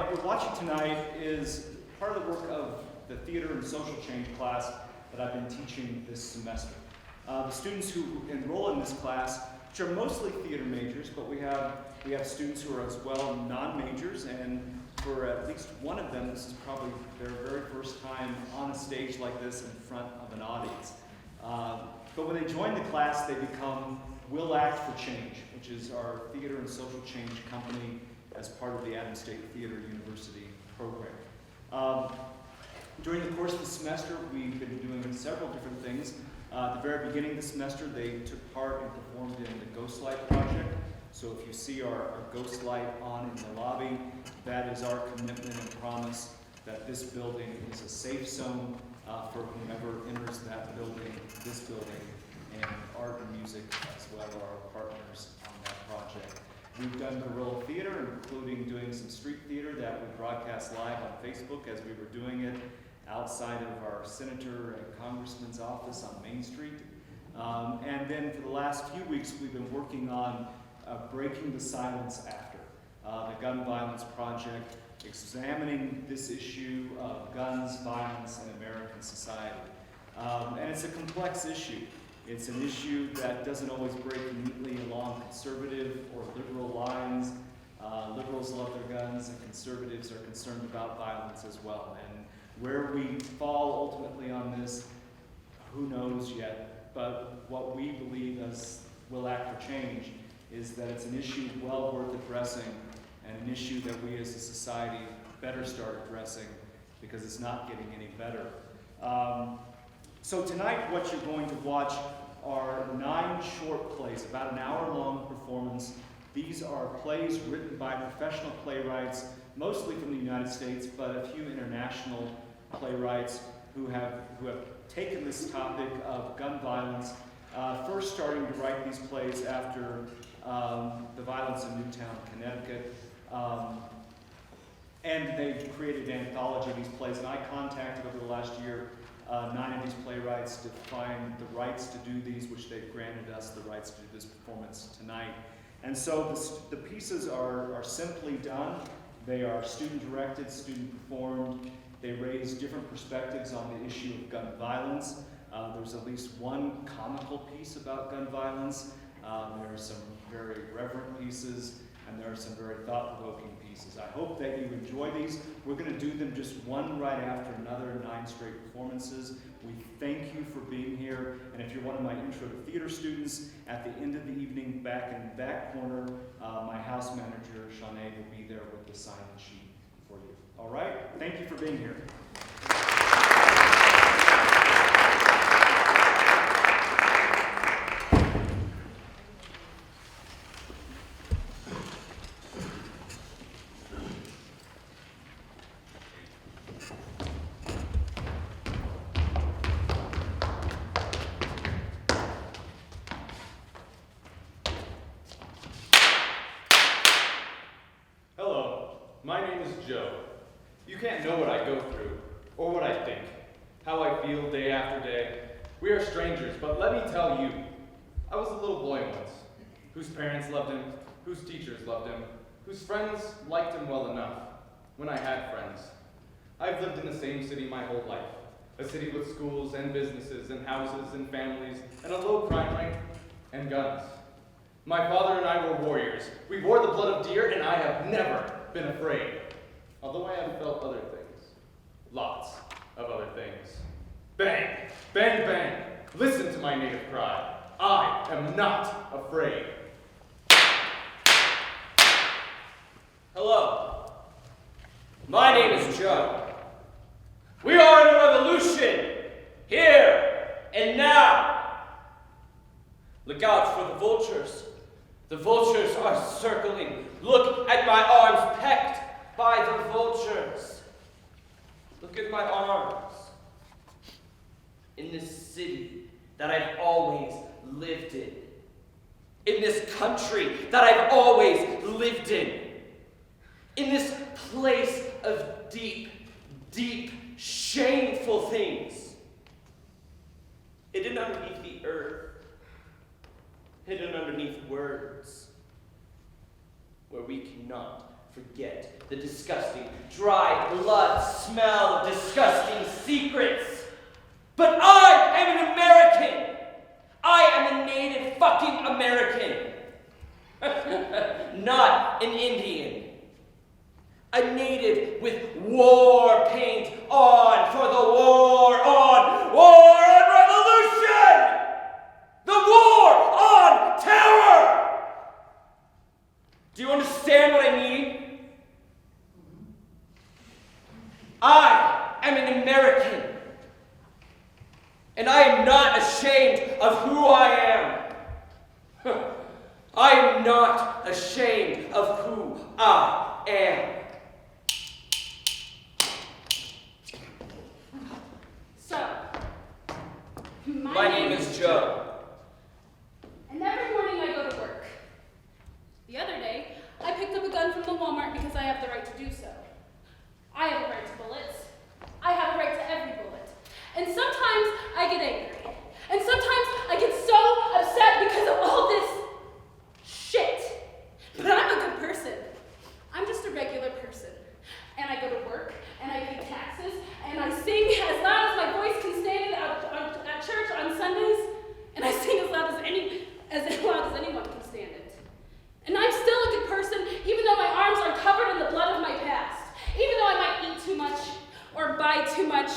what you're watching tonight is part of the work of the Theater and Social Change class that I've been teaching this semester. The students who enroll in this class, which are mostly theater majors, but we have students who are as well non-majors, and for at least one of them, this is probably their very first time on a stage like this in front of an audience. But when they join the class, they become Will Act for Change, which is our theater and social change company as part of the Adams State Theater University program. During the course of the semester, we've been doing several different things. At the very beginning of the semester, they took part and performed in the Ghost Light project. So if you see our Ghost Light on in the lobby, that is our commitment and promise that this building is a safe zone for whomever enters that building, this building, and art and music as well are our partners on that project. We've done guerrilla theater, including doing some street theater that we broadcast live on Facebook as we were doing it outside of our senator and congressman's office on Main Street. And then for the last few weeks, we've been working on Breaking the Silence After, the gun violence project, examining this issue of guns, violence in American society. And it's a complex issue. It's an issue that doesn't always break neatly along conservative or liberal lines. Liberals love their guns, and conservatives are concerned about violence as well. And where we fall ultimately on this, who knows yet, but what we believe as Will Act for Change is that it's an issue well worth addressing, and an issue that we as a society better start addressing because it's not getting any better. So tonight what you're going to watch are 9 short plays, about an hour-long performance. These are plays written by professional playwrights, mostly from the United States, but a few international playwrights who have taken this topic of gun violence, first starting to write these plays after the violence in Newtown, Connecticut. And they've created an anthology of these plays, and I contacted over the last year 9 of these playwrights to find the rights to do these, which they've granted us the rights to do this performance tonight. And so the pieces are simply done. They are student-directed, student-performed. They raise different perspectives on the issue of gun violence. There's at least one comical piece about gun violence. There are some very reverent pieces, and there are some very thought-provoking pieces. I hope that you enjoy these. We're going to do them just one right after another, 9 straight performances. We thank you for being here, and if you're one of my Intro to Theater students, at the end of the evening, back in that corner, my house manager, Shanae, will be there with the sign-in sheet for you. All right? Thank you for being here. My name is Joe. You can't know what I go through, or what I think, how I feel day after day. We are strangers, but let me tell you, I was a little boy once, whose parents loved him, whose teachers loved him, whose friends liked him well enough, when I had friends. I've lived in the same city my whole life, a city with schools and businesses and houses and families and a low crime rate and guns. My father and I were warriors. We wore the blood of deer, and I have never been afraid, although I have felt other things, lots of other things. Bang, bang, bang, listen to my native cry. I am not afraid. Hello, my name is Joe. We are in a revolution, here and now. Look out for the vultures. The vultures are circling. Look at my arms pecked by the vultures. Look at my arms. In this city that I've always lived in this country that I've always lived in this place of deep, deep, shameful things, hidden underneath the earth, hidden underneath words, where we cannot Forget the disgusting, dry blood smell of disgusting secrets. But I am an American! I am a native fucking American! Not an Indian. A native with war paint on for the war on revolution! The war on terror! Do you understand what I mean? I am an American. And I am not ashamed of who I am. I am not ashamed of who I am. So, My name is Joe. And every morning I go to work. The other day, I picked up a gun from the Walmart because I have the right to do so. I have a right to bullets. I have a right to every bullet. And sometimes I get angry. And sometimes I get so upset because of all this shit. But I'm a good person. I'm just a regular person. And I go to work, and I pay taxes, and I sing as loud as my voice can stand at church on Sundays, and I sing as loud as anyone can stand it. And I'm still a good person, even though my arms are covered in the blood of my past. Even though I might eat too much, or buy too much,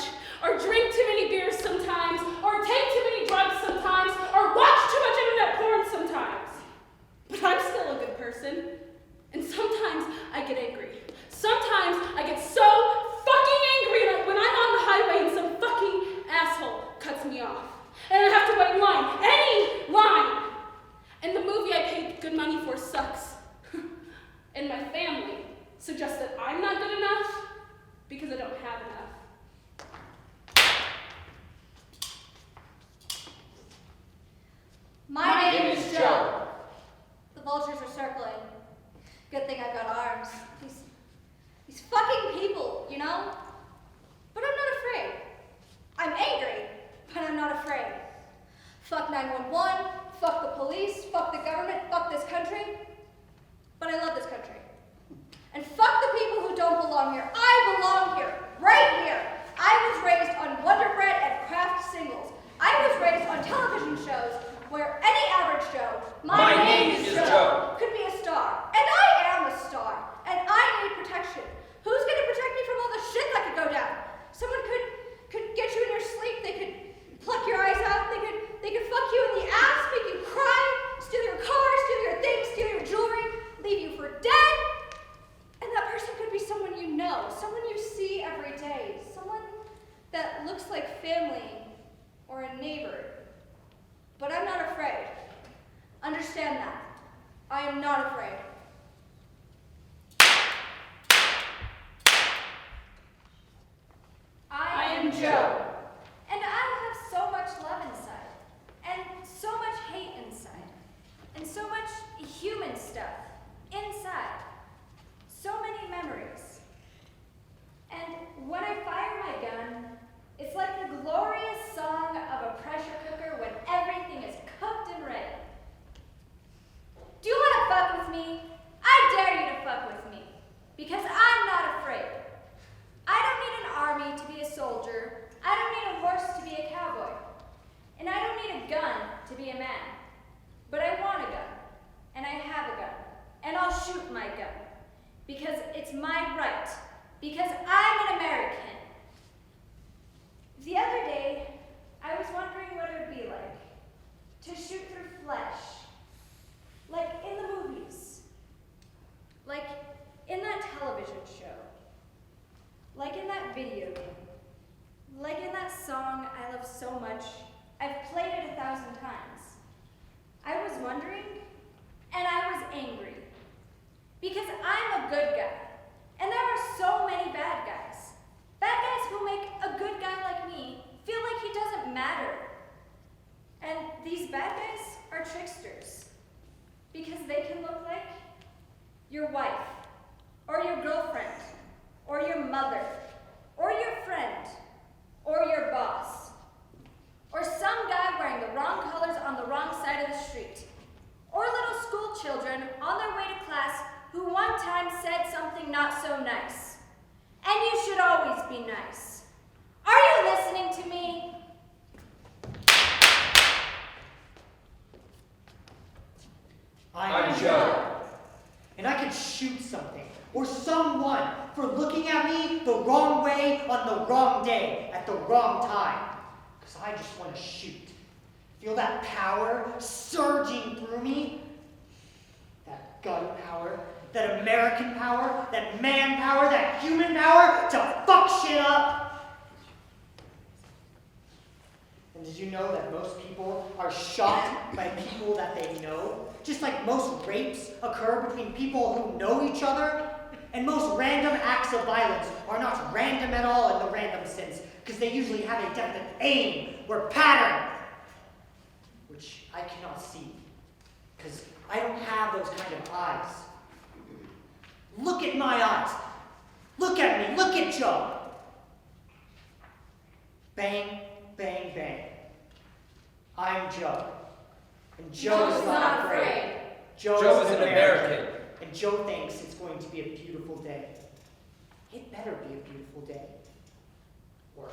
or drink too many beers sometimes, or take too many drugs sometimes, or watch too much internet porn sometimes. But I'm still a good person. And sometimes I get angry. Sometimes I get so fucking angry when I'm on the highway and some fucking asshole cuts me off. And I have to wait in line. Any line. And the movie I paid good money for sucks. And my family suggests that I'm not good enough because I don't have enough. My name is Joe. The vultures are circling. Good thing I've got arms. These fucking people, you know? But I'm not afraid. I'm angry, but I'm not afraid. Fuck 911, fuck the police, fuck the government, fuck this country. But I love this country. And fuck the people who don't belong here. I belong here, right here. I was raised on Wonder Bread and Kraft singles. I was raised on television shows where any average Joe, my name is Joe, could be a star. And I am a star. And I need protection. Who's gonna protect me from all the shit that could go down? Someone could get you in your sleep. They could pluck your eyes out. They could fuck you in the ass, make you cry, steal your car, steal your things, steal your jewelry, leave you for dead. And that person could be someone you know, someone you see every day, someone that looks like family or a neighbor. But I'm not afraid. Understand that. I am not afraid. I am Joe. And I have so much love inside. And so much hate inside. And so much human stuff inside. So many memories. And when I fire my gun, it's like the glorious song of a pressure cooker when everything is cooked and ready. Do you want to fuck with me? I dare you to fuck with me. Because I'm not afraid. I don't need an army to be a soldier. I don't need a horse to be a cowboy. And I don't need a gun to be a man. But I want a gun. And I have a gun. And I'll shoot my gun. Because it's my right. Because I'm an American. The other day, I was wondering what it would be like to shoot through flesh. Like in the movies. Like in that television show. Like in that video game. Like in that song I love so much, I've played it 1,000 times. I was wondering, and I was angry. Because I'm a good guy. And there are so many bad guys. Bad guys who make a good guy like me feel like he doesn't matter. And these bad guys are tricksters. Because they can look like your wife, or your girlfriend, or your mother, or your friend, or your boss, or some guy wearing the wrong colors on the wrong side of the street, or little school children on their way to class who one time said something be nice. Are you listening to me? I'm Joe. And I could shoot something or someone for looking at me the wrong way on the wrong day at the wrong time. Because I just want to shoot. Feel that power surging through me? That gun power, that American power, that man power, that human power to fuck shit up. And did you know that most people are shot by people that they know? Just like most rapes occur between people who know each other? And most random acts of violence are not random at all in the random sense, because they usually have a definite aim or pattern, which I cannot see, because I don't have those kind of eyes. Look at my eyes. Look at me. Look at Joe. Bang, bang, bang. I'm Joe. And Joe is not afraid. Joe is an American. And Joe thinks it's going to be a beautiful day. It better be a beautiful day. Or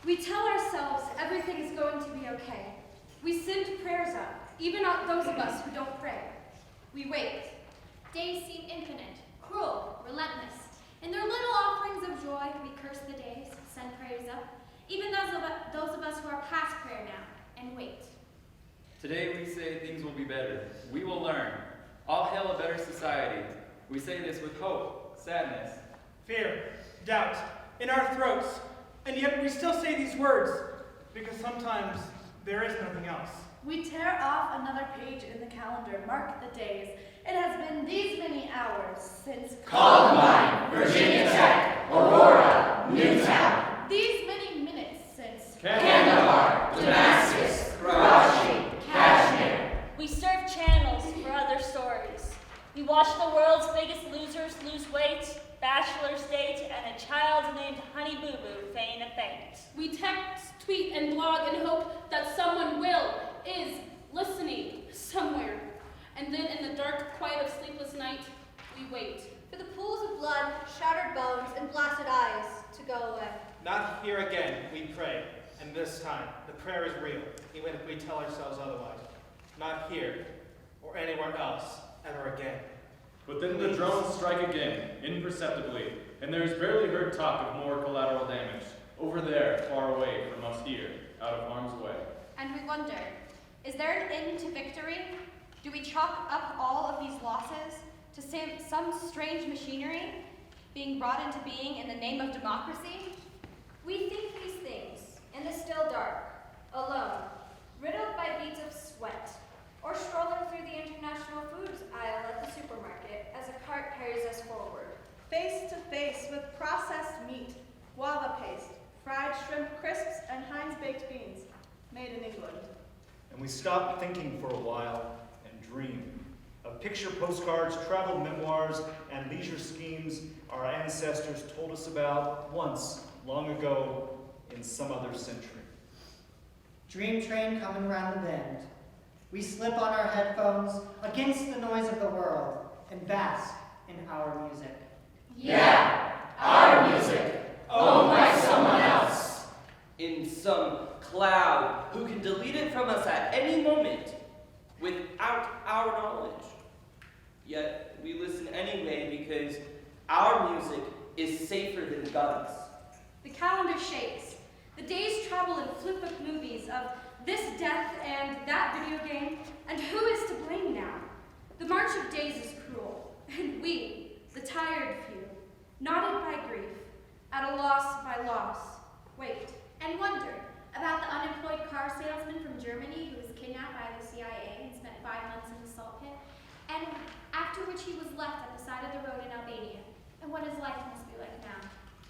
We tell ourselves everything is going to be okay. We send prayers up, even those of us who don't pray. We wait. Days seem infinite, cruel, relentless. In their little offerings of joy, we curse the days, send prayers up, even those of us who are past prayer now, and wait. Today we say things will be better. We will learn. All hail a better society. We say this with hope, sadness, fear, doubt in our throats, and yet we still say these words because sometimes there is nothing else. We tear off another page in the calendar, mark the days. It has been these many hours since Columbine, Virginia Tech, Aurora, Newtown. These many minutes since Kandahar, Damascus, Karachi, Kashmir. We serve channels for other stories. We watch the world's biggest losers lose weight, bachelor's date, and a child named Honey Boo Boo feign a faint. We text, tweet, and blog and hope that someone is listening somewhere. And then in the dark quiet of sleepless night, we wait. For the pools of blood, shattered bones, and blasted eyes to go away. Not here again, we pray. And this time, the prayer is real, even if we tell ourselves otherwise. Not here, or anywhere else, ever again. But then the drones strike again, imperceptibly, and there is barely heard talk of more collateral damage. Over there, far away from us here, out of harm's way. And we wonder, is there an end to victory? Do we chalk up all of these losses to some strange machinery being brought into being in the name of democracy? We think these things in the still dark, alone, riddled by beads of sweat, or strolling through the international foods aisle at the supermarket as a cart carries us forward. face to face with processed meat, guava paste, fried shrimp crisps, and Heinz baked beans, made in England. And we stop thinking for a while and dream of picture postcards, travel memoirs, and leisure schemes our ancestors told us about once, long ago, in some other century. dream train coming round the bend. We slip on our headphones against the noise of the world and bask in our music. Yeah, our music, owned by someone else. in some cloud who can delete it from us at any moment without our knowledge. Yet we listen anyway because our music is safer than guns. The calendar shakes. The days travel in flip-book movements. video game, and who is to blame now? The march of days is cruel, and we, the tired few, knotted by grief, at a loss by loss, wait. And wondered about the unemployed car salesman from Germany who was kidnapped by the CIA and spent 5 months in the salt pit, and after which he was left at the side of the road in Albania. And what his life must be like now.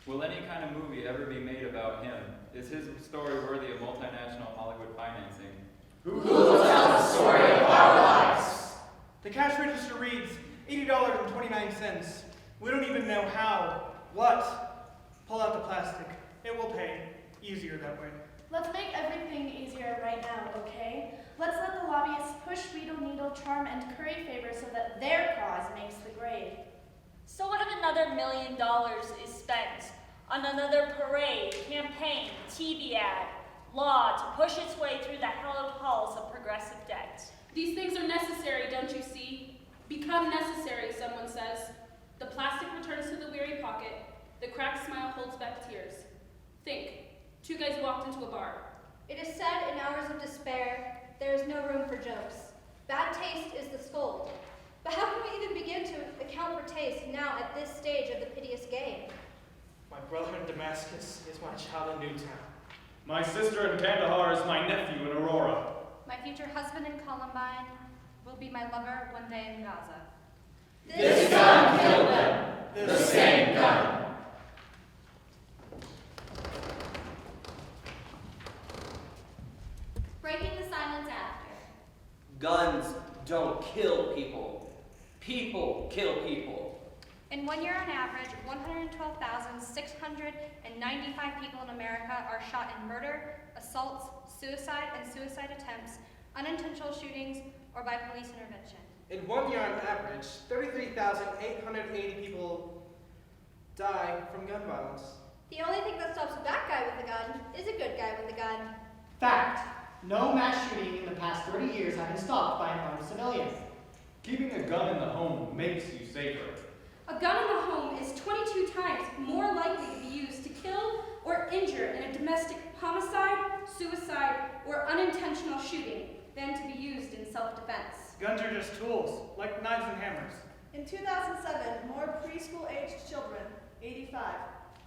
Will any kind of movie ever be made about him? Is his story worthy of multinational Hollywood financing? Who will tell the story of our lives? The cash register reads $80.29. We don't even know how. What? Pull out the plastic. It will pay. Easier that way. Let's make everything easier right now, okay? Let's let the lobbyists push Weedle, Needle, Charm, and Curry favor so that their cause makes the grade. So what if another $1 million is spent on another parade, campaign, TV ad, law to push its way through the hallowed halls of progressive debt? These things are necessary, don't you see? Become necessary, someone says. The plastic returns to the weary pocket. The cracked smile holds back tears. Think. 2 guys walked into a bar. It is said in hours of despair, there is no room for jokes. Bad taste is the scold. But how can we even begin to account for taste now at this stage of the piteous game? My brother in Damascus is my child in Newtown. My sister in Kandahar is my nephew in Aurora. My future husband in Columbine will be my lover one day in Gaza. This gun killed them. The same gun. Breaking the silence after. Guns don't kill people. People kill people. In 1 year on average, 112,695 people in America are shot in murder, assaults, suicide and suicide attempts, unintentional shootings, or by police intervention. In 1 year on average, 33,880 people die from gun violence. The only thing that stops a bad guy with a gun is a good guy with a gun. Fact. No mass shooting in the past 30 years have been stopped by an armed civilian. Keeping a gun in the home makes you safer. A gun in the home is 22 times more likely to be used to kill or injure in a domestic homicide, suicide, or unintentional shooting than to be used in self-defense. Guns are just tools, like knives and hammers. In 2007, more preschool-aged children, 85,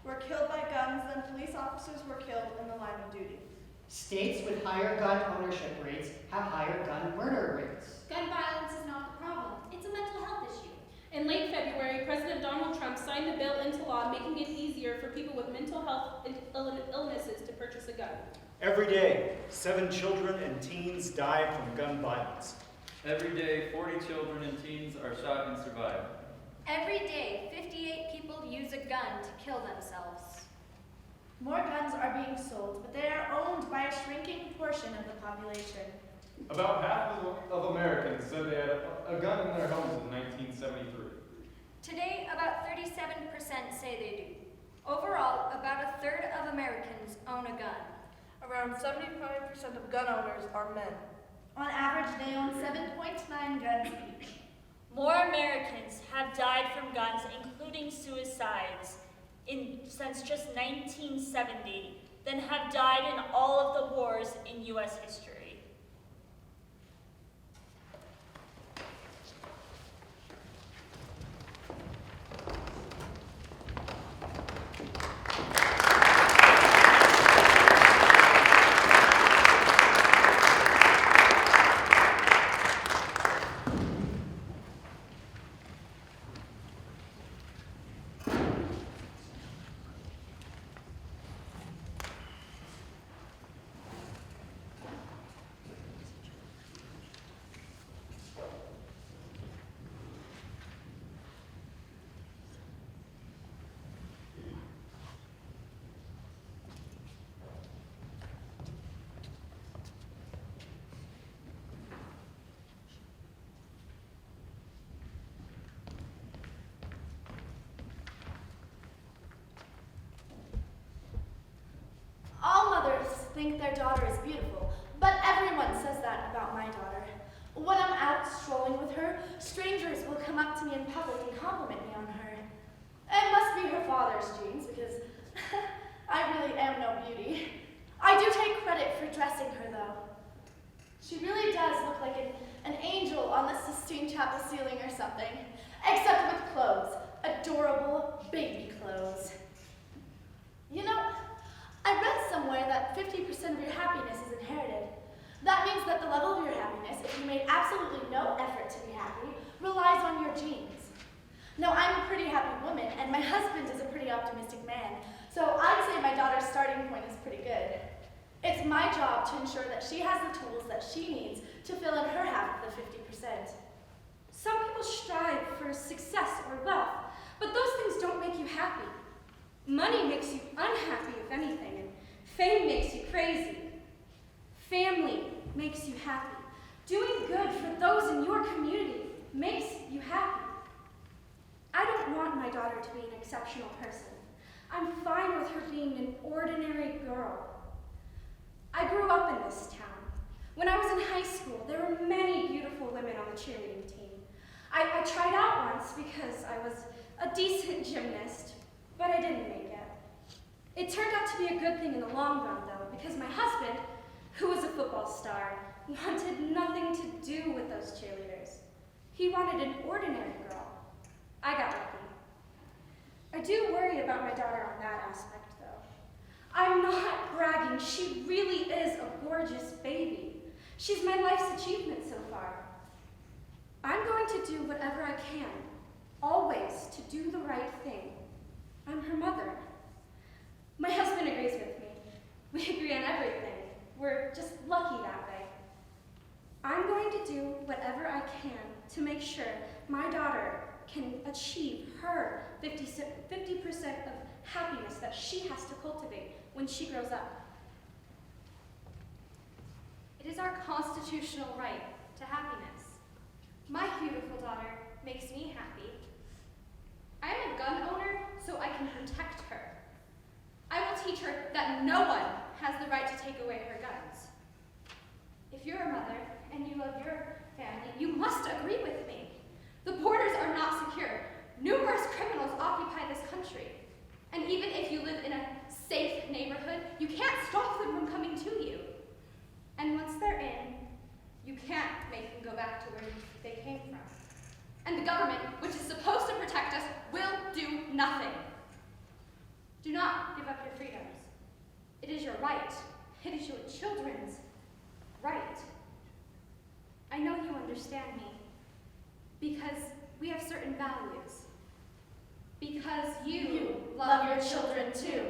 were killed by guns than police officers were killed in the line of duty. States with higher gun ownership rates have higher gun murder rates. Gun violence is not the problem. It's a mental health issue. In late February, President Donald Trump signed a bill into law making it easier for people with mental health illnesses to purchase a gun. Every day, 7 children and teens die from gun violence. Every day, 40 children and teens are shot and survive. Every day, 58 people use a gun to kill themselves. More guns are being sold, but they are owned by a shrinking portion of the population. About half of Americans said they had a gun in their homes in 1973. Today, about 37% say they do. Overall, about a third of Americans own a gun. Around 75% of gun owners are men. On average, they own 7.9 guns each. More Americans have died from guns, including suicides, since just 1970 than have died in all of the wars in U.S. history. All mothers think their daughter is beautiful, but everyone says that about my daughter. When I'm out strolling with her, strangers will come up to me in public and compliment me on her. It must be her father's genes, because I really am no beauty. I do take credit for dressing her, though. She really does look like an angel on the Sistine Chapel ceiling or something. Except with clothes. Adorable baby clothes. You know, I read somewhere that 50% of your happiness is inherited. That means that the level of your happiness, if you made absolutely no effort to be happy, relies on your genes. Now, I'm a pretty happy woman, and my husband is a pretty optimistic man, so I'd say my daughter's starting point is pretty good. It's my job to ensure that she has the tools that she needs to fill in her half of the 50%. Some people strive for success or wealth, but those things don't make you happy. Money makes you unhappy, if anything, and fame makes you crazy. Family makes you happy. Doing good for those in your community makes you happy. I don't want my daughter to be an exceptional person. I'm fine with her being an ordinary girl. I grew up in this town. When I was in high school, there were many beautiful women on the cheerleading team. I tried out once because I was a decent gymnast, but I didn't make it. It turned out to be a good thing in the long run, though, because my husband, who was a football star, wanted nothing to do with those cheerleaders. He wanted an ordinary girl. I got lucky. I do worry about my daughter on that aspect, though. I'm not bragging. She really is a gorgeous baby. She's my life's achievement so far. I'm going to do whatever I can, always to do the right thing. I'm her mother. My husband agrees with me. We agree on everything. We're just lucky that way. I'm going to do whatever I can to make sure my daughter can achieve her 50% of happiness that she has to cultivate when she grows up. It is our constitutional right to happiness. My beautiful daughter makes me happy. I am a gun owner, so I can protect her. I will teach her that no one has the right to take away her guns. If you're a mother and you love your family, you must agree with me. The borders are not secure. Numerous criminals occupy this country. And even if you live in a safe neighborhood, you can't stop them from coming to you. And once they're in, you can't make them go back to where they came from. And the government, which is supposed to protect us, will do nothing. Do not give up your freedoms. It is your right. It is your children's right. I know you understand me, because we have certain values. Because you love your children too.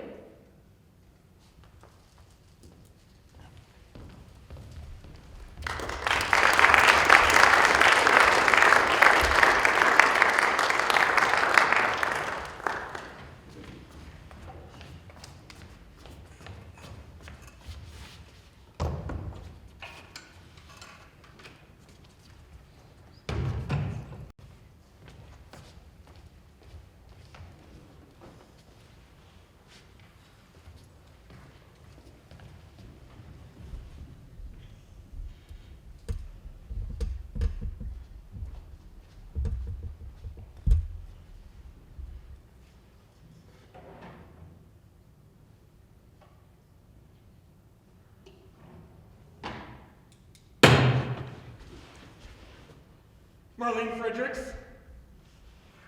Marlene Fredericks?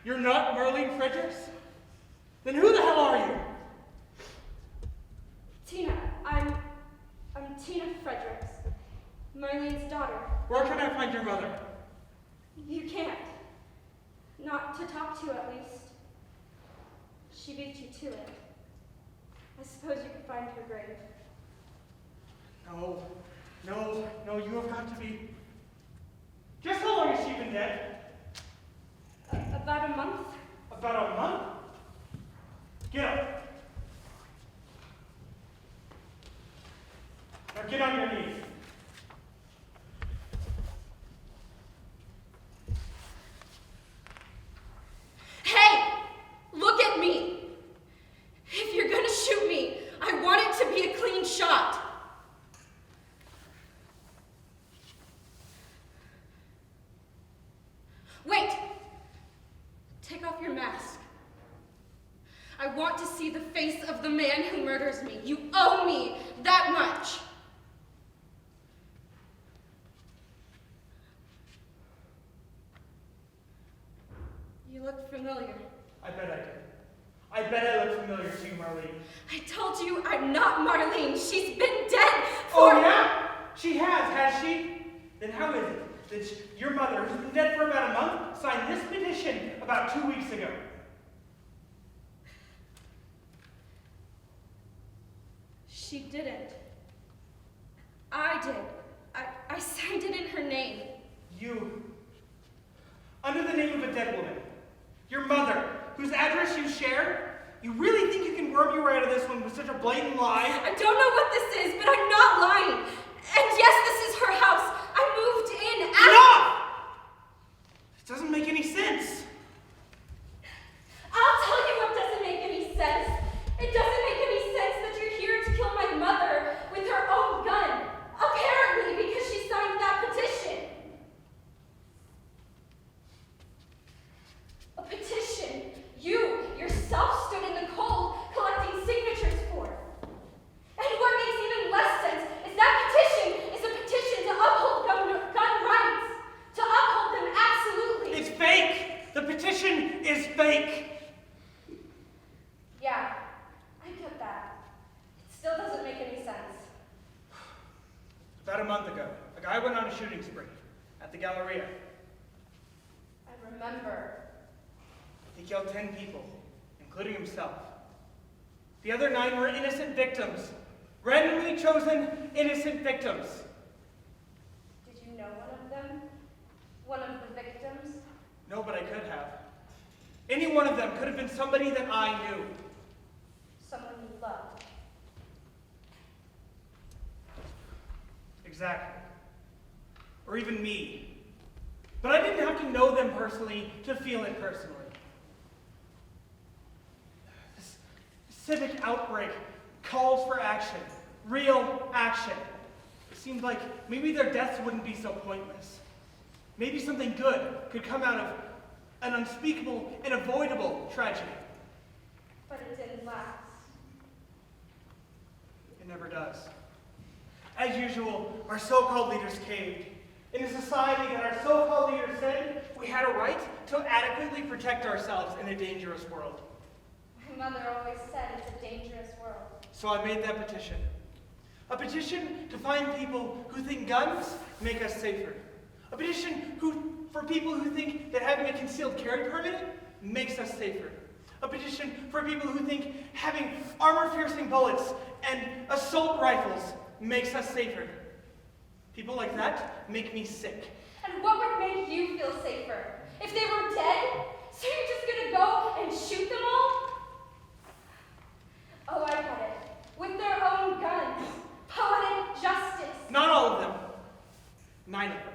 You're not Marlene Fredericks? Then who the hell are you? Tina, I'm Tina Fredericks, Marlene's daughter. Where can I find your mother? You can't. Not to talk to, at least. She beat you to it. I suppose you could find her grave. No, you have got to be... Just how long has she been dead? About a month. About a month? Get up. Now get on your knees. Hey! Look at me! If you're gonna shoot me, I want it to be a clean shot. Wait! Take off your mask. I want to see the face of the man who murders me. You owe me that much. familiar to you, Marlene. I told you I'm not Marlene. She's been dead for... Oh, yeah? She has she? Then how is it that your mother, who's been dead for about a month, signed this petition about 2 weeks ago? She didn't. I did. I signed it in her name. You, under the name of a dead woman, your mother, whose address you share, you really think you can worm your way out of this one with such a blatant lie? I don't know what this is, but I'm not lying. And yes, this is her house. I moved in after... Enough! It doesn't make any sense. I'll tell you what doesn't make any sense. It doesn't make any sense that you're here to kill my mother with her own gun. Apparently, because she signed that petition. A petition you yourself stood in the cold collecting signatures for. And what makes even less sense is that petition is a petition to uphold gun rights. To uphold them absolutely. It's fake. The petition is fake. Yeah, I get that. It still doesn't make any sense. About a month ago, a guy went on a shooting spree at the Galleria. I remember. He killed 10 people, including himself. The other 9 were innocent victims. Randomly chosen innocent victims. Did you know one of them? One of the victims? No, but I could have. Any one of them could have been somebody that I knew. Someone you loved. Exactly. Or even me. But I didn't have to know them personally to feel it personally. This civic outbreak calls for action. Real action. It seemed like maybe their deaths wouldn't be so pointless. Maybe something good could come out of an unspeakable and avoidable tragedy. But it didn't last. It never does. As usual, our so-called leaders caved. In a society that our so-called leaders said we had a right to adequately protect ourselves in a dangerous world. My mother always said it's a dangerous world. So I made that petition. A petition to find people who think guns make us safer. A petition for people who think that having a concealed carry permit makes us safer. A petition for people who think having armor-piercing bullets and assault rifles makes us safer. People like that make me sick. And what would make you feel safer? If they were dead? So you're just gonna go and shoot them all? Oh, I get it. With their own guns. Poetic justice. Not all of them. 9 of them.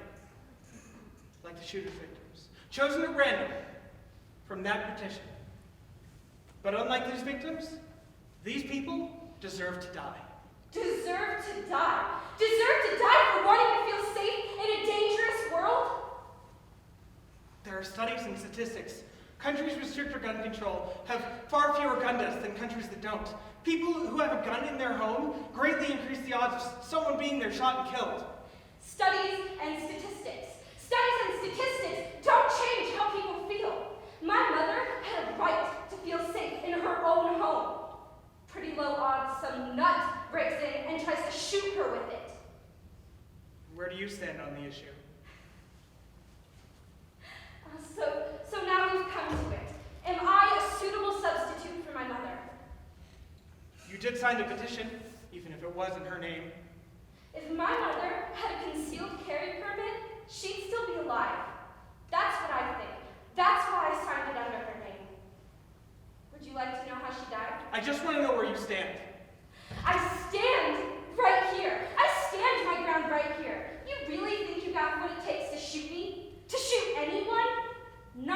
Like the shooter's victims. Chosen at random from that petition. But unlike these victims, these people deserve to die. Deserve to die? Deserve to die for wanting to feel safe in a dangerous world? There are studies and statistics. Countries with stricter gun control have far fewer gun deaths than countries that don't. People who have a gun in their home greatly increase the odds of someone being there shot and killed. Studies and statistics. Studies and statistics don't change how people feel. My mother had a right to feel safe in her own home. Pretty low odds some nut breaks in and tries to shoot her with it. Where do you stand on the issue? So now we've come to it. Am I a suitable substitute for my mother? You did sign the petition, even if it wasn't her name. If my mother had a concealed carry permit, she'd still be alive. That's what I think. That's why I signed it under her name. Would you like to know how she died? I just want to know where you stand. I stand right here. I stand my ground right here. You really think you got what it takes to shoot me? To shoot anyone? 9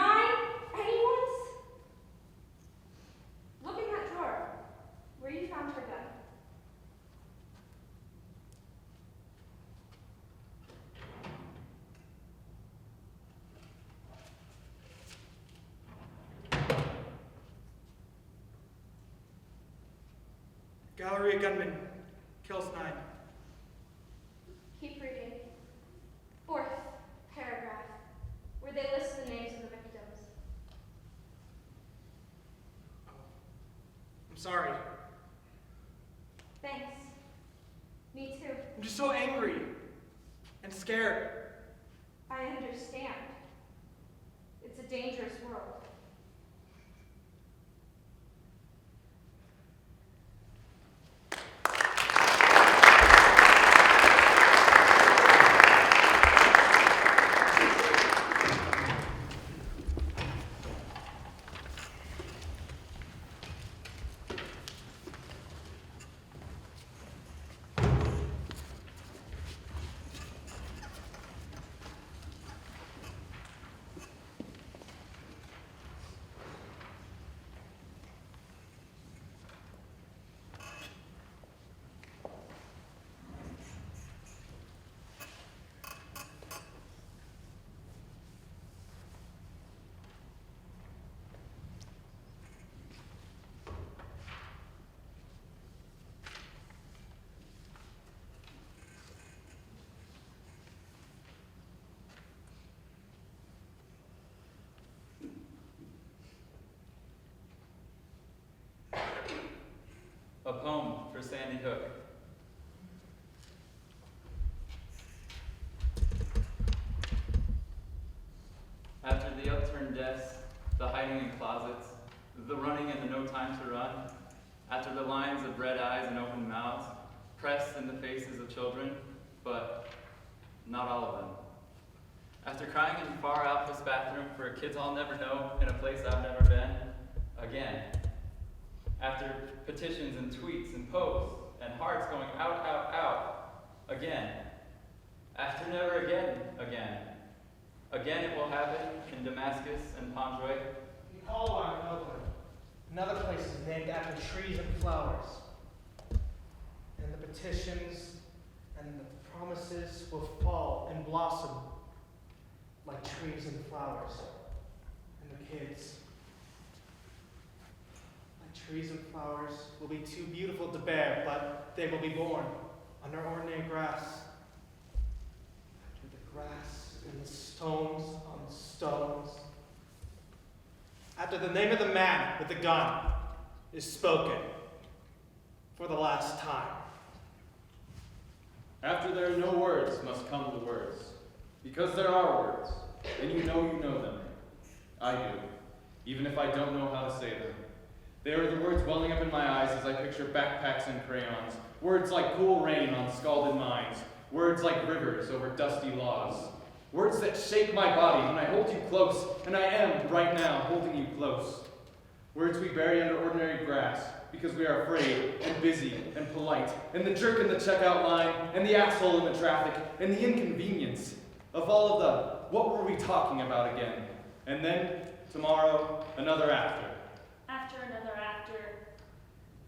anyones? Look in that drawer where you found her gun. Galleria gunman kills 9. Keep reading. 4th paragraph, where they list the names of the victims. I'm I'm just so angry and scared. I understand. It's a dangerous world. A poem for Sandy Hook. After the upturned desks, the hiding in closets, the running and the no time to run, after the lines of red eyes and open mouths, pressed in the faces of children, but not all of them. After crying in far out this bathroom for kids I'll never know in a place I've never been, again. After petitions and tweets and posts and hearts going out, out, out, again. After never again, again. Again it will happen in Damascus and Pontroy. In Colorado and Oakland, another place is named after trees and flowers. And the petitions and the promises will fall and blossom like trees and flowers. And the kids, like trees and flowers, will be too beautiful to bear, but they will be born under ordinary grass. After the grass and the stones on the stones. After the name of the man with the gun is spoken for the last time. After there are no words must come the words. Because there are words, and you know them. I do, even if I don't know how to say them. They are the words welling up in my eyes as I picture backpacks and crayons. Words like cool rain on scalded minds. Words like rivers over dusty laws. Words that shake my body when I hold you close, and I am, right now, holding you close. Words we bury under ordinary grass, because we are afraid, and busy, and polite, and the jerk in the checkout line, and the asshole in the traffic, and the inconvenience of all of the, what were we talking about again? And then, tomorrow, another after. After another after.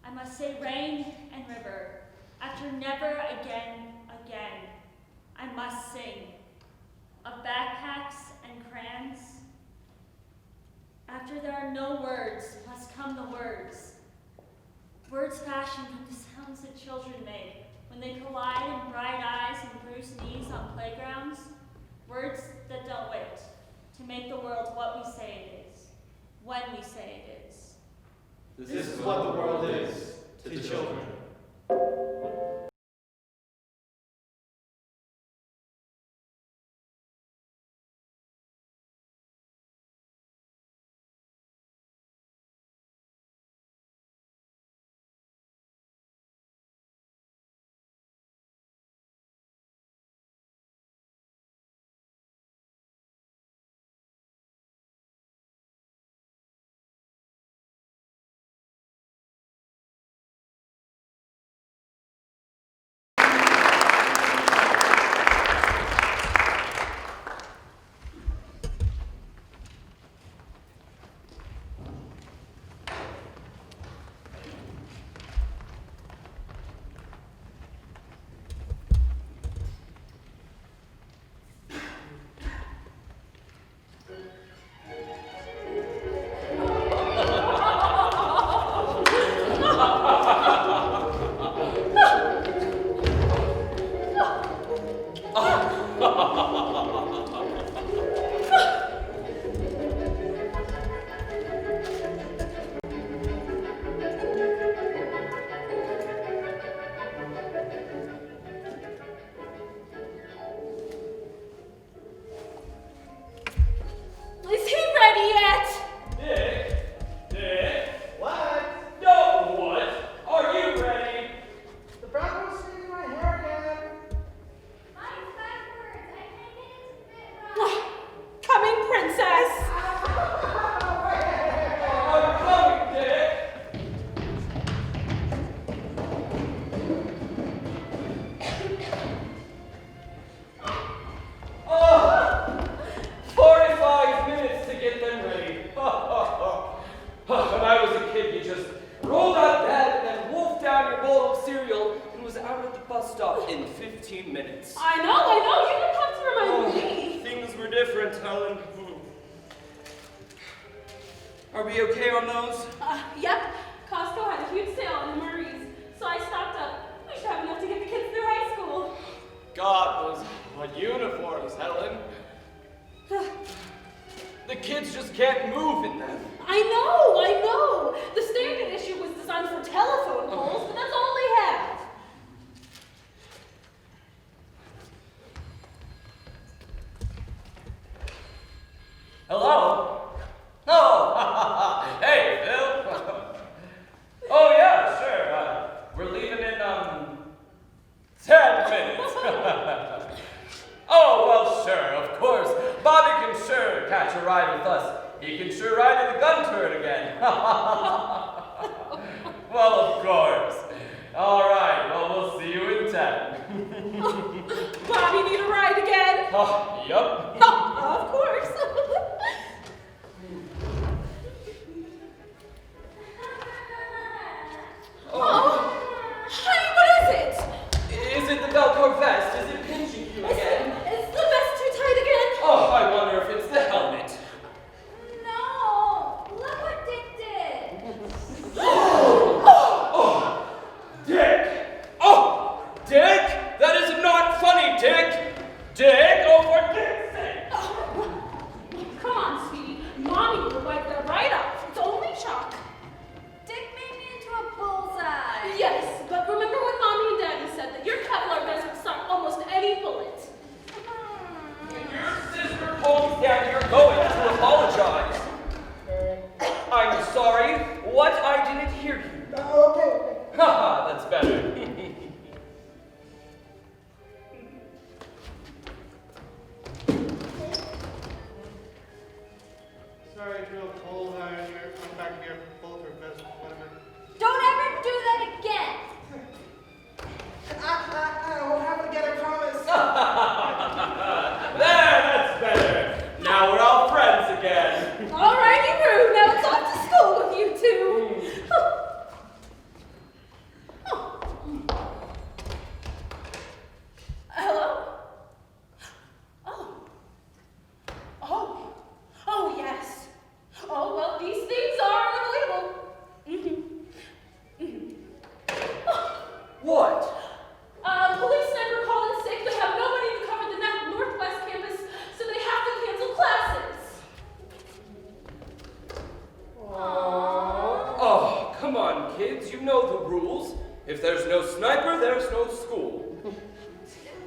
I must say rain and river. After never again, again. I must sing. Of backpacks and crayons. After there are no words, must come the words. Words fashioned from the sounds that children make when they collide in bright eyes and bruised knees on playgrounds. Words that don't wait to make the world what we say it is, when we say it is. This is what the world is to children. bus stop in 15 minutes. I know, you didn't have to remind me. Things were different, Helen. Are we okay on those? Yep, Costco had a huge sale on the Murray's, so I stocked up. We should have enough to get the kids through high school. God, those uniforms, Helen. The kids just can't move in them. I know. The standard issue was designed for telephone poles, but that's all they have. Hello? Oh, hey, Phil. Oh, yeah, sure. We're leaving in, 10 minutes. Oh, well, sure, of course. Bobby can sure catch a ride with us. He can sure ride in the gun turret again. Well, of course. All right, well, we'll see you in 10. Bobby need a ride again? Oh, yup. Of course. Oh, honey, what is it? Is it the Velcro vest? Is it pinching you again? Is the vest too tight again? Oh, I wonder if it's the helmet. No! Look what Dick did! Oh, Dick! Oh, Dick! That is not funny, Dick! Dick, oh, for Dick's sake! Come on, sweetie. Mommy will wipe that right off. It's only chalk. Dick made me into a bullseye. Yes, but remember when Mommy and Daddy said that your Kevlar vest would stop almost any bullet? Your sister calls down here going to apologize. I'm sorry. What? I didn't hear you. Okay. Haha, that's better. Sorry, it's real cold out here. I'm back here, bulletproof vest, whatever. Don't ever do that again! I will have to get a promise. There, that's better. Now we're all friends again. All righty, Roo. Now it's off to school with you two. Hello? Oh, yes. Oh, well, these things are unavoidable. What? Police sniper called in sick. They have nobody to cover the Northwest campus, so they have to cancel classes. Oh, come on, kids. You know the rules. If there's no sniper, there's no school. But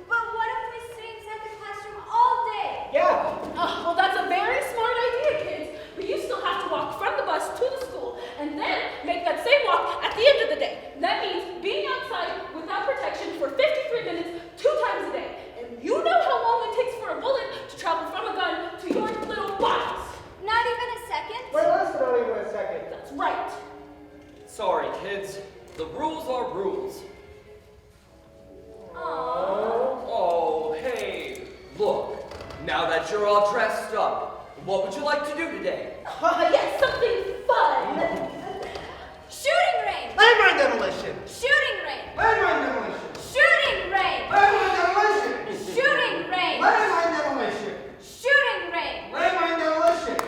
what if we stay inside the classroom all day? Yeah. Well, that's a very smart idea, kids. But you still have to walk from the bus to the school, and then make that same walk at the end of the day. That means being outside without protection for 53 minutes, 2 times a day. And you know how long it takes for a bullet to travel from a gun to your little bodies. Not even a second? Wait, less than even a second. That's right. Sorry, kids. The rules are rules. Oh, hey. Look, now that you're all dressed up, what would you like to do today? Yes, something fun. Shooting range! Landmine demolition. Shooting range! Landmine demolition. Shooting range! Landmine demolition. Shooting range! Landmine demolition. Shooting range! Landmine demolition.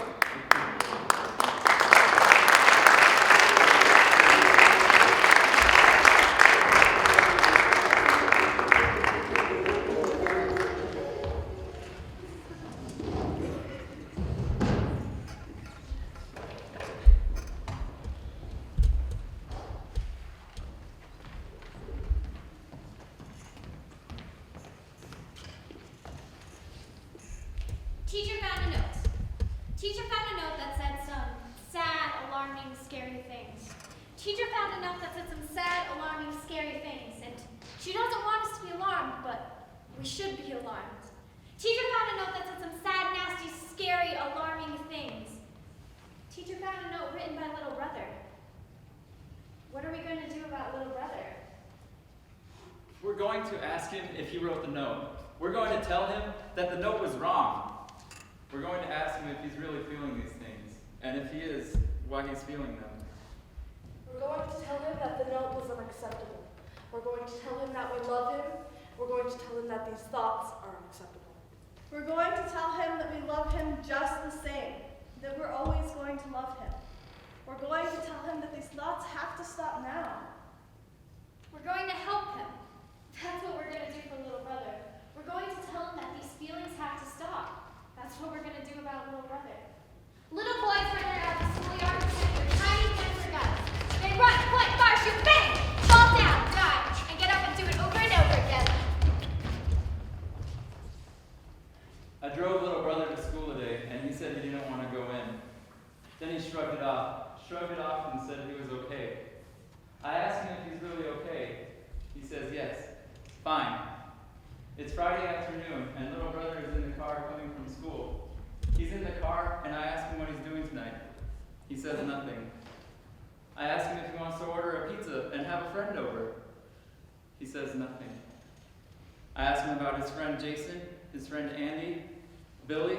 Teacher found a note. Teacher found a note that said some sad, alarming, scary things. Teacher found a note that said some sad, alarming, scary things, and she doesn't want us to be alarmed, but we should be alarmed. Teacher found a note that said some sad, nasty, scary, alarming things. Teacher found a note written by little brother. What are we going to do about little brother? We're going to ask him if he wrote the note. We're going to tell him that the note was wrong. We're going to ask him if he's really feeling these things, and if he is, why he's feeling them. We're going to tell him that the note was unacceptable. We're going to tell him that we love him. We're going to tell him that these thoughts are unacceptable. We're going to tell him that we love him just the same, that we're always going to love him. We're going to tell him that these thoughts have to stop now. We're going to help him. That's what we're going to do for little brother. We're going to tell him that these feelings have to stop. That's what we're going to do about little brother. Little boys run around the schoolyard with their tiny hands for guns. They run, point, fire, shoot, bang! Fall down, die, and get up and do it over and over again. I drove little brother to school today, and he said he didn't want to go in. Then he shrugged it off and said he was okay. I asked him if he's really okay. He says yes. Fine. It's Friday afternoon, and little brother is in the car coming from school. He's in the car, and I ask him what he's doing tonight. He says nothing. I ask him if he wants to order a pizza and have a friend over. He says nothing. I ask him about his friend Jason, his friend Andy, Billy,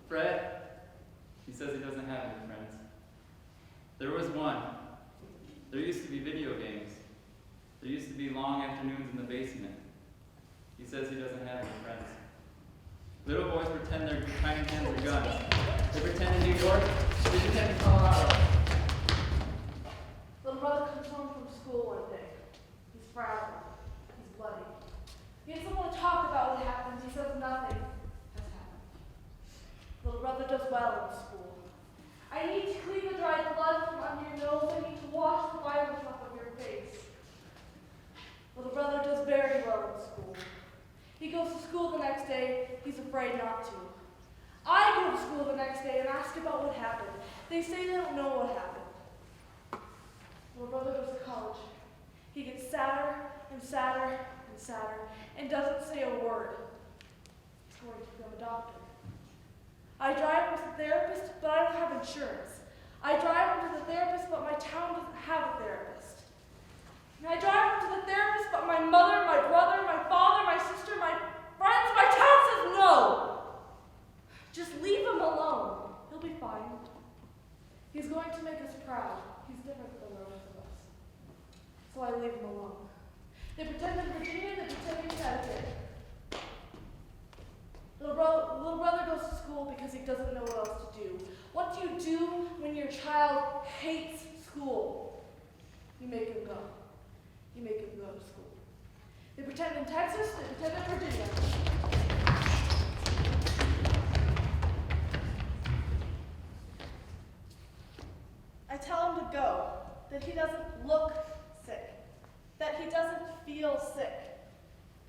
Fred. He says he doesn't have any friends. There was one. There used to be video games. There used to be long afternoons in the basement. He says he doesn't have any friends. Little boys pretend their tiny hands are guns. They pretend in New York. They pretend in Colorado. Little brother comes home from school one day. He's frazzled. He's bloody. He doesn't want to talk about what happened. He says nothing has happened. Little brother does well in school. I need to clean the dried blood from under your nose. I need to wash the virus off of your face. Little brother does very well in school. He goes to school the next day. He's afraid not to. I go to school the next day and ask about what happened. They say they don't know what happened. Little brother goes to college. He gets sadder and sadder and sadder and doesn't say a word. He's going to become a doctor. I drive him to the therapist, but I don't have insurance. I drive him to the therapist, but my town doesn't have a therapist. And I drive him to the therapist, but my mother, my brother, my father, my sister, my friends, my town says no. Just leave him alone. He'll be fine. He's going to make us proud. He's different than the rest of us. So I leave him alone. They pretend in Virginia, they pretend in Connecticut. Little brother goes to school because he doesn't know what else to do. What do you do when your child hates school? You make him go. You make him go to school. They pretend in Texas, they pretend in Virginia. I tell him to go, that he doesn't look sick, that he doesn't feel sick,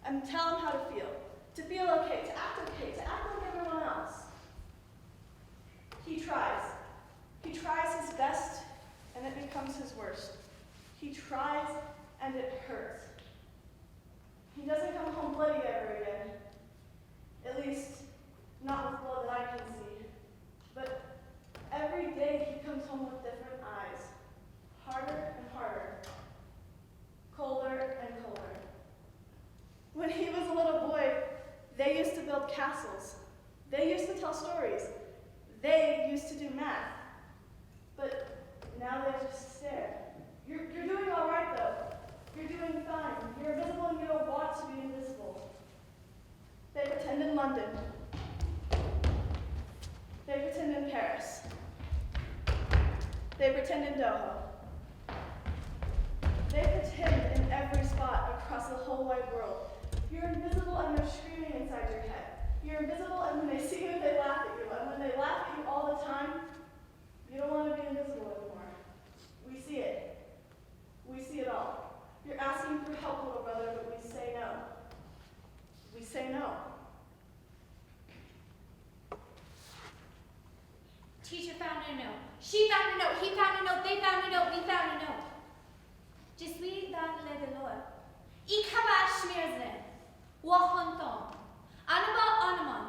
and tell him how to feel okay, to act like everyone else. He tries his best, and it becomes his worst. He tries, and it hurts. He doesn't come home bloody ever again, at least not with blood that I can see, but every day he comes home with different eyes, harder and harder, colder and colder. When he was a little boy, they used to build castles. They used to tell stories. They used to do math. But now they just stare. You're doing all right, though. You're doing fine. You're invisible and you don't want to be invisible. They pretend in London. They pretend in Paris. They pretend in Doha. They pretend in every spot across the whole wide world. You're invisible and they're screaming inside your head. You're invisible and when they see you, they laugh at you. And when they laugh at you all the time, you don't want to be invisible anymore. We see it. We see it all. You're asking for help, little brother, but we say no. We say no. Teacher found a note. She found a note. He found a note. They found a note. We found a note. Je suis dans le dolor. Ikaba shmirzne. Wahonton. Anaba anaman.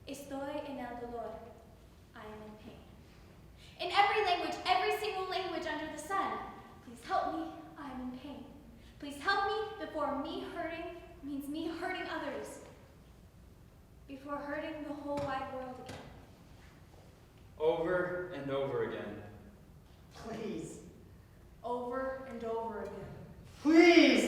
Estoy en el dolor. I am in pain. In every language, every single language under the sun. Please help me. I am in pain. Please help me before me hurting means me hurting others. Before hurting the whole wide world again. Over and over again. Please. Over and over again. Please!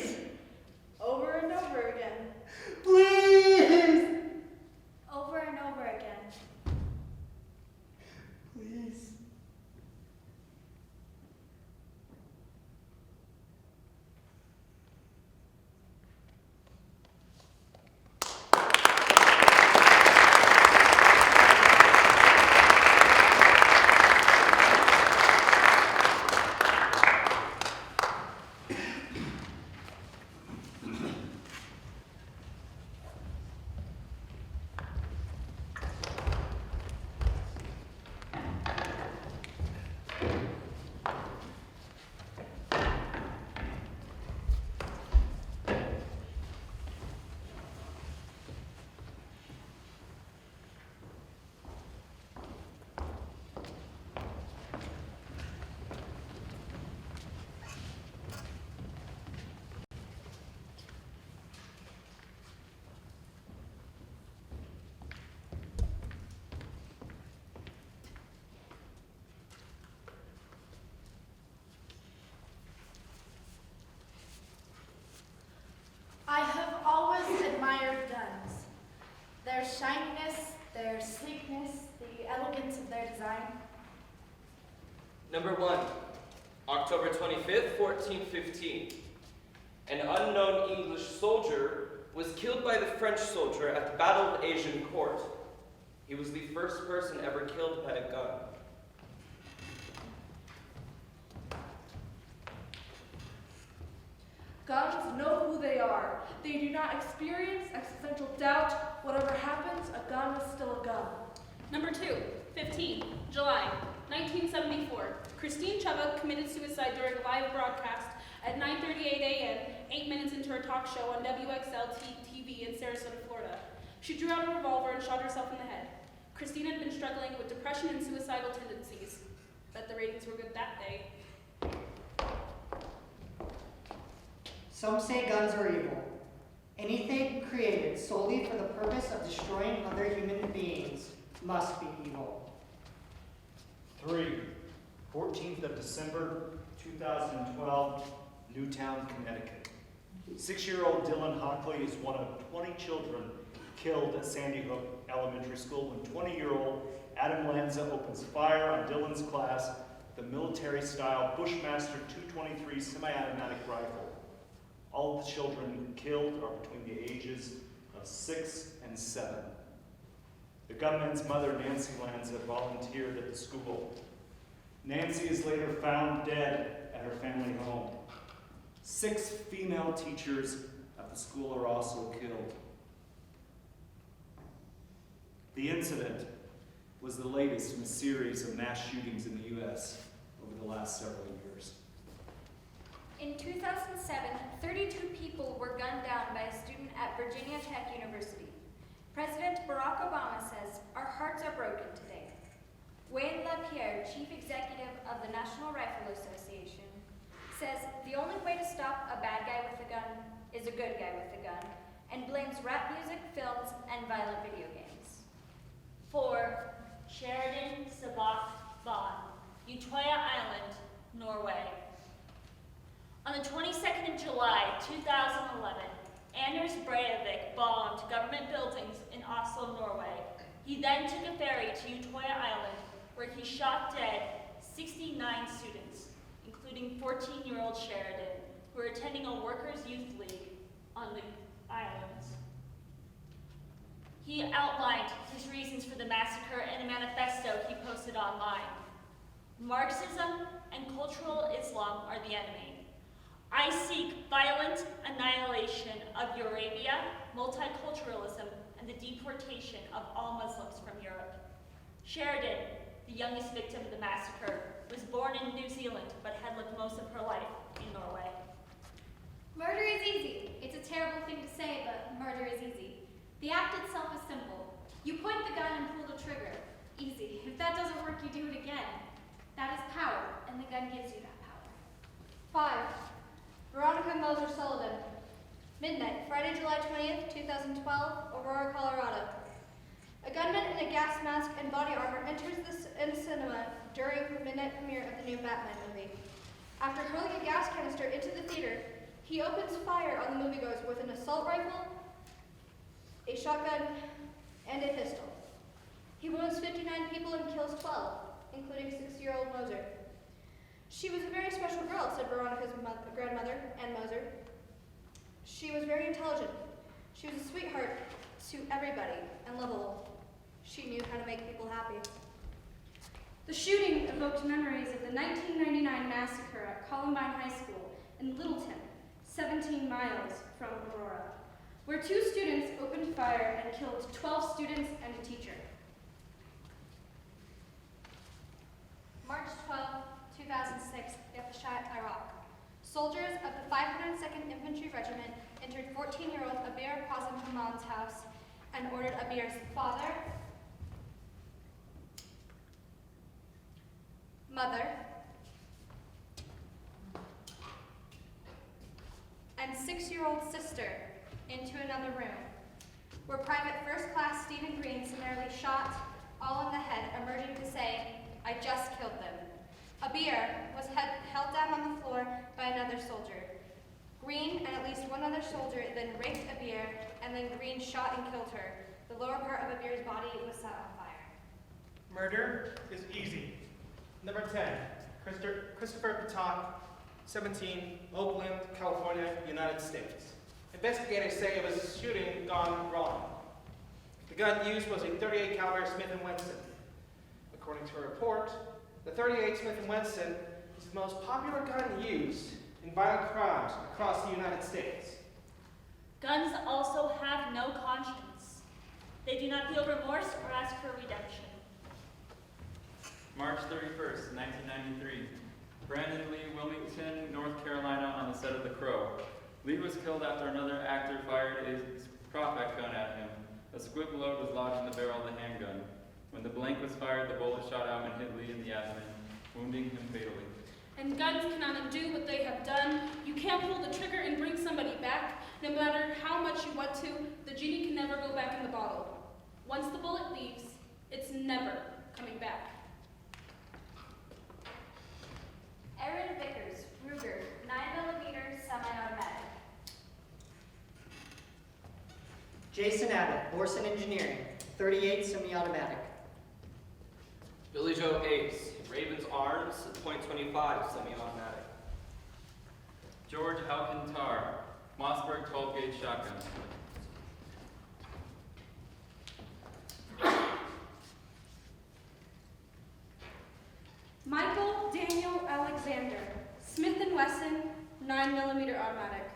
Their shininess, their sleekness, the elegance of their design. Number 1, October 25th, 1415. An unknown English soldier was killed by the French soldier at the Battle of Agincourt. He was the first person ever killed by a gun. Guns know who they are. They do not experience existential doubt. Whatever happens, a gun is still a gun. Number 2, 15, July 1974. Christine Chubbuck committed suicide during a live broadcast at 9:38 a.m., 8 minutes into her talk show on WXL-TV in Sarasota, Florida. She drew out a revolver and shot herself in the head. Christine had been struggling with depression and suicidal tendencies. Bet the ratings were good that day. Some say guns are evil. Anything created solely for the purpose of destroying other human beings must be evil. 3, 14th of December, 2012, Newtown, Connecticut. 6-year-old Dylan Hockley is one of 20 children killed at Sandy Hook Elementary School when 20-year-old Adam Lanza opens fire on Dylan's class with a military-style Bushmaster 223 semi-automatic rifle. All of the children killed are between the ages of 6 and 7. The gunman's mother, Nancy Lanza, volunteered at the school. Nancy is later found dead at her family home. 6 female teachers at the school are also killed. The incident was the latest in a series of mass shootings in the U.S. over the last several years. In 2007, 32 people were gunned down by a student at Virginia Tech University. President Barack Obama says, "Our hearts are broken today." Wayne LaPierre, chief executive of the National Rifle Association, says the only way to stop a bad guy with a gun is a good guy with a gun, and blames rap music, films, and violent video games. 4, Sheridan Sabak Bond, Utoya Island, Norway. On the 22nd of July, 2011, Anders Breivik bombed government buildings in Oslo, Norway. He then took a ferry to Utoya Island, where he shot dead 69 students, including 14-year-old Sheridan, who were attending a workers' youth league on the islands. He outlined his reasons for the massacre in a manifesto he posted online. Marxism and cultural Islam are the enemy. I seek violent annihilation of Eurasia, multiculturalism, and the deportation of all Muslims from Europe. Sheridan, the youngest victim of the massacre, was born in New Zealand but had lived most of her life in Norway. Murder is easy. It's a terrible thing to say, but murder is easy. The act itself is simple. You point the gun and pull the trigger. Easy. If that doesn't work, you do it again. That is power, and the gun gives you that power. 5. Veronica Moser Sullivan. Midnight, Friday, July 20th, 2012, Aurora, Colorado. A gunman in a gas mask and body armor enters the cinema during the midnight premiere of the new Batman movie. After hurling a gas canister into the theater, he opens fire on the moviegoers with an assault rifle, a shotgun, and a pistol. He wounds 59 people and kills 12, including 6-year-old Moser. She was a very special girl, said Veronica's grandmother, Ann Moser. She was very intelligent. She was a sweetheart to everybody and lovable. She knew how to make people happy. The shooting evoked memories of the 1999 massacre at Columbine High School in Littleton, 17 miles from Aurora, where 2 students opened fire and killed 12 students and a teacher. March 12, 2006, Yafshat, Iraq. Soldiers of the 502nd Infantry Regiment entered 14-year-old Abir Qasim Haman's house and ordered Abir's father, mother, and 6-year-old sister into another room, where Private First Class Stephen Green summarily shot, all in the head, emerging to say, "I just killed them." Abir was held down on the floor by another soldier. Green and at least one other soldier then raped Abir, and then Green shot and killed her, the The lower part of Amir's body was set on fire. Murder is easy. Number 10, Christopher Patak, 17, Oakland, California, United States. Investigators say it was a shooting gone wrong. The gun used was a .38 caliber Smith & Wesson. According to a report, the .38 Smith & Wesson is the most popular gun used in violent crimes across the United States. Guns also have no conscience. They do not feel remorse or ask for redemption. March 31st, 1993. Brandon Lee, Wilmington, North Carolina, on the set of The Crow. Lee was killed after another actor fired his prophet gun at him. A squib load was lodged in the barrel of the handgun. When the blank was fired, the bullet shot out and hit Lee in the abdomen, wounding him fatally. And guns cannot undo what they have done. You can't pull the trigger and bring somebody back. No matter how much you want to, the genie can never go back in the bottle. Once the bullet leaves, it's never coming back. Aaron Vickers, Ruger, 9mm semi-automatic. Jason Abbott, Borson Engineering, .38 semi-automatic. Billy Joe Ace, Ravens Arms, .25 semi-automatic. George Alcantar, Mossberg 12-gauge shotgun. Michael Daniel Alexander, Smith & Wesson, 9mm automatic.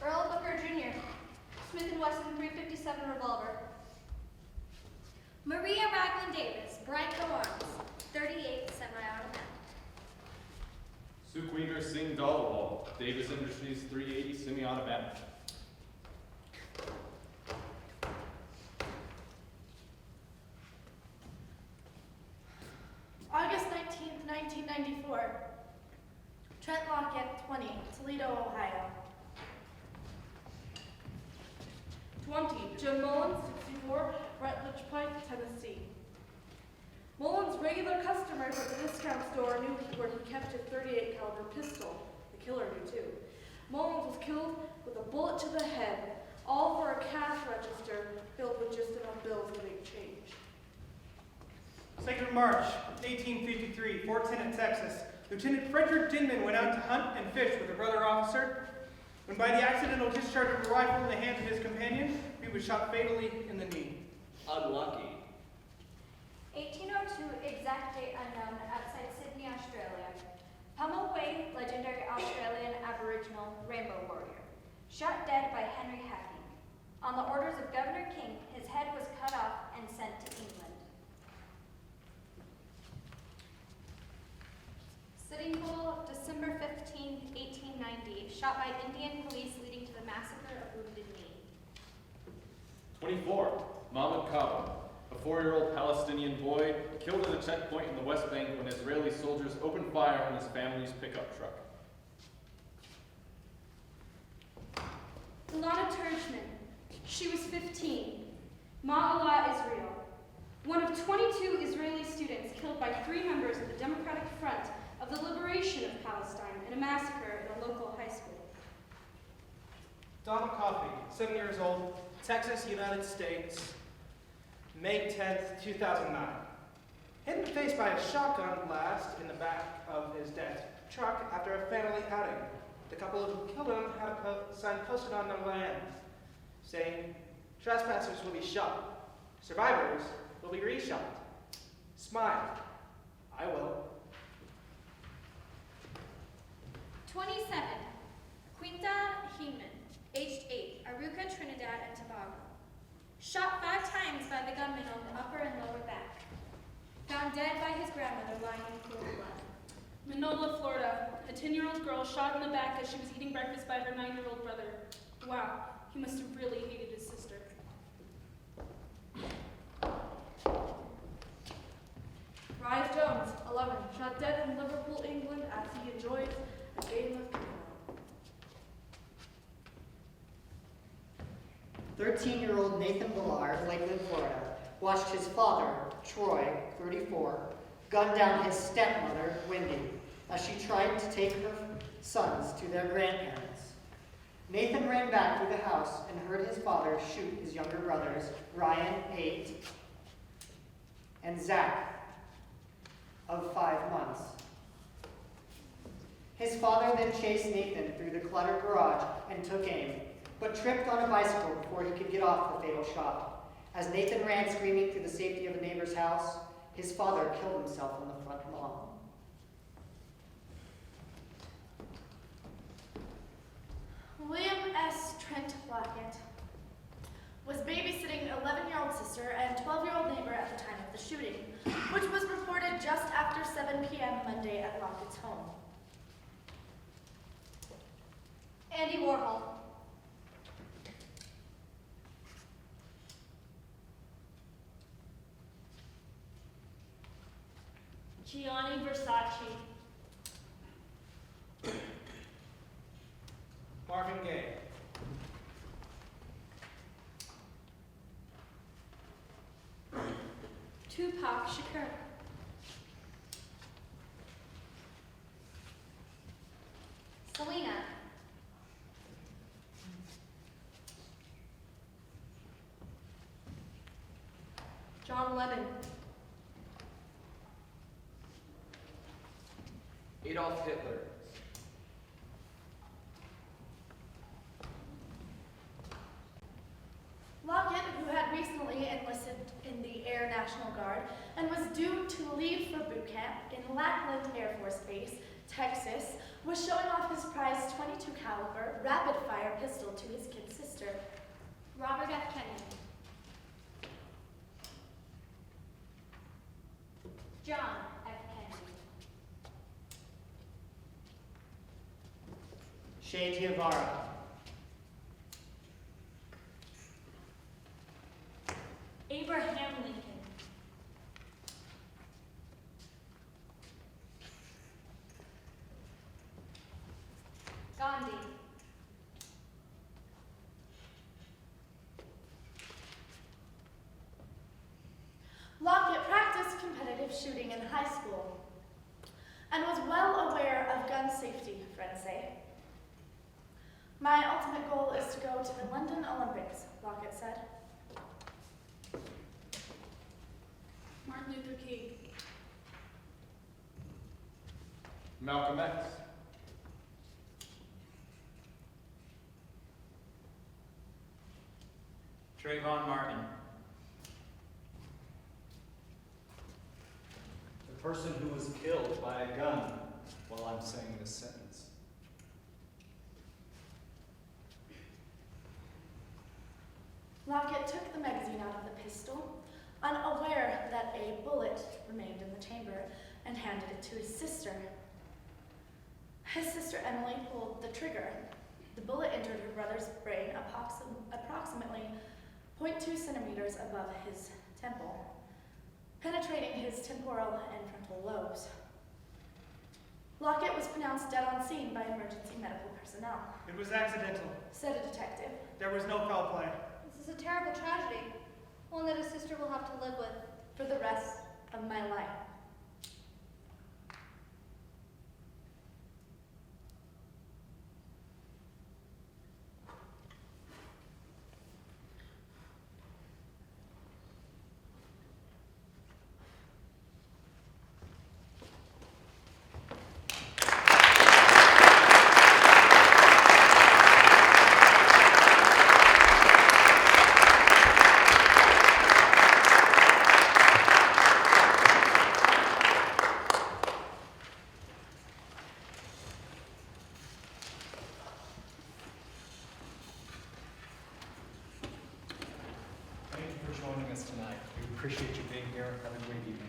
Earl Booker Jr., Smith & Wesson .357 revolver. Maria Ragland Davis, Bryco Arms, 38 semi-automatic. Sukhwinder Singh Dalwal, Davis Industries 380 semi-automatic. August 19th, 1994. Trent Lockett, 20, Toledo, Ohio. 20, Jim Mullins, 64, Rutledge Pike, Tennessee. Mullins' regular customers at the discount store knew where he kept his .38 caliber pistol. The killer knew too. Mullins was killed with a bullet to the head, all for a cash register filled with just enough bills to make change. 2nd of March, 1853, Fort Tennet, Texas. Lieutenant Frederick Dinman went out to hunt and fish with a brother officer. When by the accidental discharge of a rifle in the hands of his companion, he was shot fatally in the knee. Unlucky. 1802, exact date unknown, outside Sydney, Australia. Pummelway, legendary Australian Aboriginal rainbow warrior. Shot dead by Henry Hackney. On the orders of Governor King, his head was cut off and sent to England. Sitting Bull, December 15, 1890, shot by Indian police leading to the massacre of Wounded Knee. 24, Mahmoud Kaba, a 4-year-old Palestinian boy killed at a checkpoint in the West Bank when Israeli soldiers opened fire on his family's pickup truck. Ilana Tershman, she was 15, Ma'ala, Israel. One of 22 Israeli students killed by 3 members of the Democratic Front of the Liberation of Palestine in a massacre in a local high school. Donald Coffey, 7 years old, Texas, United States, May 10th, 2009. Hit in the face by a shotgun blast in the back of his dad's truck after a family outing. The couple who killed him had a sign posted on their land saying, "Trespassers will be shot. Survivors will be reshot. Smile. I will." 27, Quinta Heeman, aged 8, Aruca, Trinidad and Tobago. Shot 5 times by the gunman on the upper and lower back. Found dead by his grandmother lying in cool blood. Manola, Florida, a 10-year-old girl shot in the back as she was eating breakfast by her 9-year-old brother. Wow, he must have really hated his sister. Rise Jones, 11, shot dead in Liverpool, England as he enjoys a game of piano. 13-year-old Nathan Villar of Lakeland, Florida, watched his father, Troy, 34, gun down his stepmother, Wendy, as she tried to take her sons to their grandparents. Nathan ran back through the house and heard his father shoot his younger brothers, Ryan, 8, and Zach, of 5 months. His father then chased Nathan through the cluttered garage and took aim, but tripped on a bicycle before he could get off the fatal shot. As Nathan ran screaming through the safety of a neighbor's house, his father killed himself on the front lawn. William S. Trent Lockett was babysitting 11-year-old sister and 12-year-old neighbor at the time of the shooting, which was reported just after 7 p.m. Monday at Lockett's home. Andy Warhol. Gianni Versace. Marvin Gaye. Tupac Shakur. Selena. John Lennon. Adolf Hitler. Lockett, who had recently enlisted in the Air National Guard and was due to leave for boot camp in Lackland Air Force Base, Texas, was showing off his prized .22 caliber rapid-fire pistol to his kid sister. Robert F. Kennedy. John F. Kennedy. Che Guevara. Abraham Lincoln. Gandhi. Lockett practiced competitive shooting in high school and was well aware of gun safety, friends say. My ultimate goal is to go to the London Olympics, Lockett said. Martin Luther King. Malcolm X. Trayvon Martin. The person who was killed by a gun while I'm saying this sentence. Lockett took the magazine out of the pistol, unaware that a bullet remained in the chamber, and handed it to his sister. His sister Emily pulled the trigger. The bullet entered her brother's brain approximately 0.2 centimeters above his temple, penetrating his temporal and frontal lobes. Lockett was pronounced dead on scene by emergency medical personnel, It was accidental. said a detective. There was no foul play. This is a terrible tragedy, one that his sister will have to live with For the rest of my life. Thank you for joining us tonight. We appreciate you being here. Have a great evening.